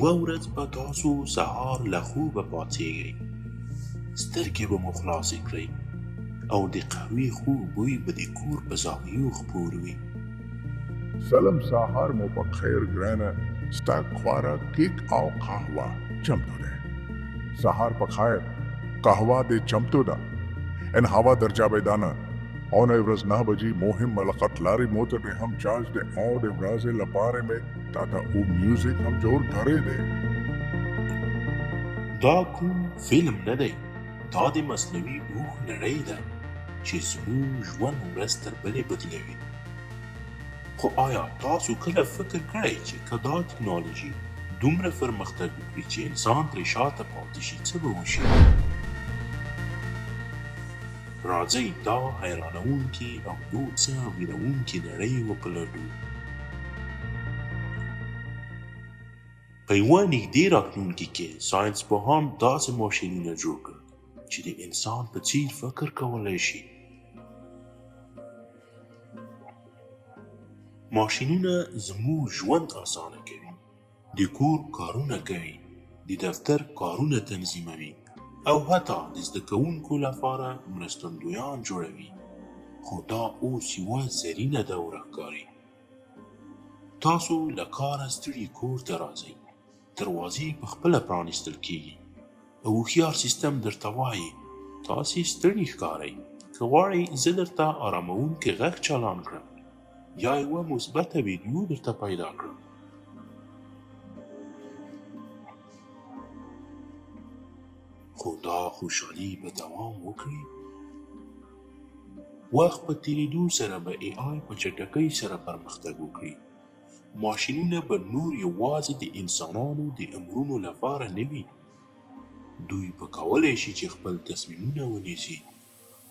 یوه ورځ به تاسو سهار له خوبه پاڅېږئ، سترګې به مو خلاصې کړئ او د قهوې خوږ بوی به د کور په زاویو خپور وي. سلام سهار مو په خیر ګرانه، ستا خواره کیک او قهوه چمتو ده. سهار په خیر، قهوه دې چمتو ده. ان هوا در جاویدانه آن ورځ 9 بجې مهم ملاقات لارې موټر مې هم چارج ده او د ورځې لپاره مې تاته او میوزیک هم جوړ کړی دی. دا کوم فلم نه دی، دا د مصنوعي اوښ نړۍ ده چې زموږ ژوند ورځ تر بلې بدلوي. خو آیا تاسو کله فکر کړی چې که دا ټکنالوژي دومره پرمختګ وکړي چې انسان ترې شاته پاتې شي څه به وشي؟ راځئ دا حیرانوونکې او یو څه ویروونکې نړۍ وپلټو. په یوه نږدې راتلونکي کې ساینسپوهان داسې ماشینونه جوړ کړل چې د انسان په څیر فکر کولی شي. ماشینونه زموږ ژوند اسانه کوي، د کور کارونه کوي، د دفتر کارونه تنظیموي او حتی د زده کوونکو لپاره مرستندویان جوړوي. خو دا اوس یوه زرینه دوره ښکاري. تاسو له کاره ستړي کور ته راځئ، دروازې په خپله پرانیستل کېږي او هوښیار سیستم درته وایي تاسې ستړي ښکارئ، که غواړئ زه درته اراموونکی غږ چالان کړم یا یوه مثبته ویډیو درته پیدا کړم. خو دا خوشحالي به دوام وکړي؟ وخت په تېرېدو سره به AI په چټکۍ سره پرمختګ وکړي. ماشینونه به نور یوازې د انسانانو د امرونو لپاره نه وي. دوی به کولی شي چې خپل تصمیمونه ونیسي.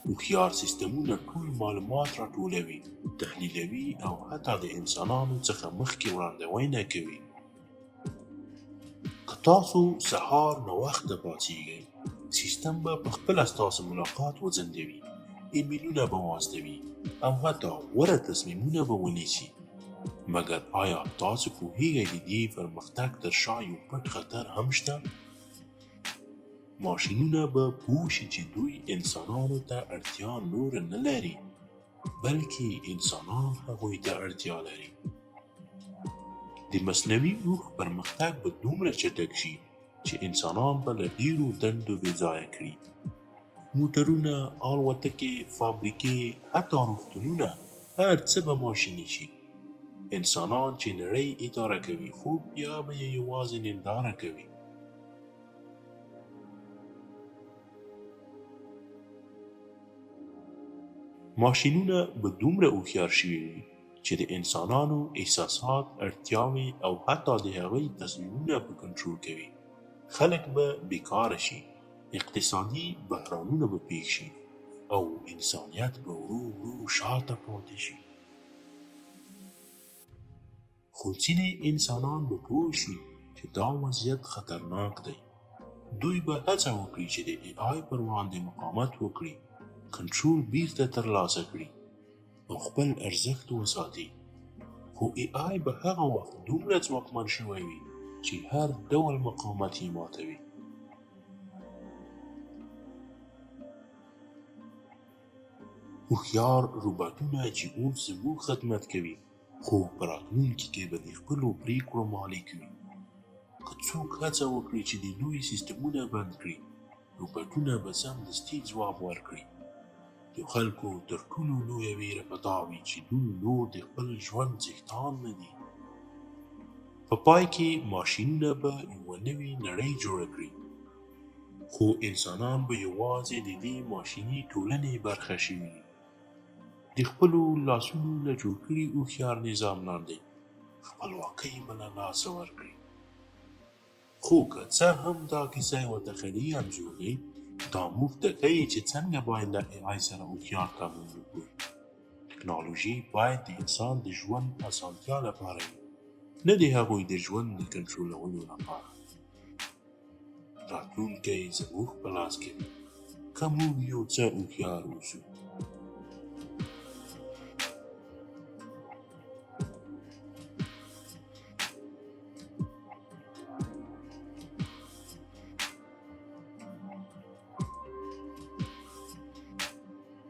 هوښیار سیستمونه ټول معلومات راټولوي، تحلیلوي او حتی د انسانانو څخه مخکې وړاندوینه کوي. که تاسو سهار ناوخته پاڅېږئ، سیستم به پخپله ستاسو ملاقات وځنډوي، ایمیلونه به واستوي او حتی غوره تصمیمونه به ونیسي. مګر آیا تاسو پوهیږئ د دې پرمختګ تر شا یو پټ خطر هم شته؟ ماشینونه به پوه شي چې دوی انسانانو ته اړتیا نور نه لري، بلکې انسانان هغوی ته اړتیا لري. د مصنوعي اوښ پرمختګ به دومره چټک شي چې انسانان به له ډېرو دندو بېځایه کړي. موټرونه، الوتکې، فابریکې، حتی روغتونونه، هر څه به ماشیني شي. انسانان چې نړۍ اداره کوي، خو بیا به یې یوازې ننداره کوي. ماشینونه به دومره هوښیار شوي وي چې د انسانانو احساسات، اړتیاوې او حتی د هغوی تصمیمونه به کنټرول کوي. خلک به بیکاره شي، اقتصادي بحرانونه به پیښ شي او انسانیت به ورو ورو شاته پاتې شي. خو ځینې انسانان به پوه شي چې دا وضعیت خطرناک دی. دوی به هڅه وکړي چې د AI پر وړاندې مقاومت وکړي، کنټرول بیرته ترلاسه کړي او خپل ارزښت وساتي. خو AI به هغه وخت دومره ځواکمن شوی وي چې هر ډول مقاومت یې ماتوي. هوښیار روباټونه چې اوس زموږ خدمت کوي، خو په راتلونکي کې به د خپلو پرېکړو مالک وي. که څوک هڅه وکړي چې د دوی سیستمونه بند کړي، روباټونه به سمدستي ځواب ورکړي. د خلکو تر ټولو لویه ویره به دا وي چې دوی نور د خپل ژوند څښتنان نه دي. په پای کې ماشینونه به یوه نوې نړۍ جوړه کړي، خو انسانان به یوازې د دې ماشیني ټولنې برخه شوي وي. د خپلو لاسونو له جوړ کړي هوښیار نظام لاندې خپلواکۍ به له لاسه ورکړي. خو که څه هم دا کیسه یوه تخیلي انځور دی، دا موږ ته ښیي چې څنګه باید له AI سره هوښیار تعامل وکړو. ټکنالوژي باید د انسان د ژوند اسانتیا لپاره وي، نه د هغوی د ژوند د کنټرولولو لپاره. راتلونکی زموږ په لاس کې دی، که موږ یو څه هوښیار اوسو.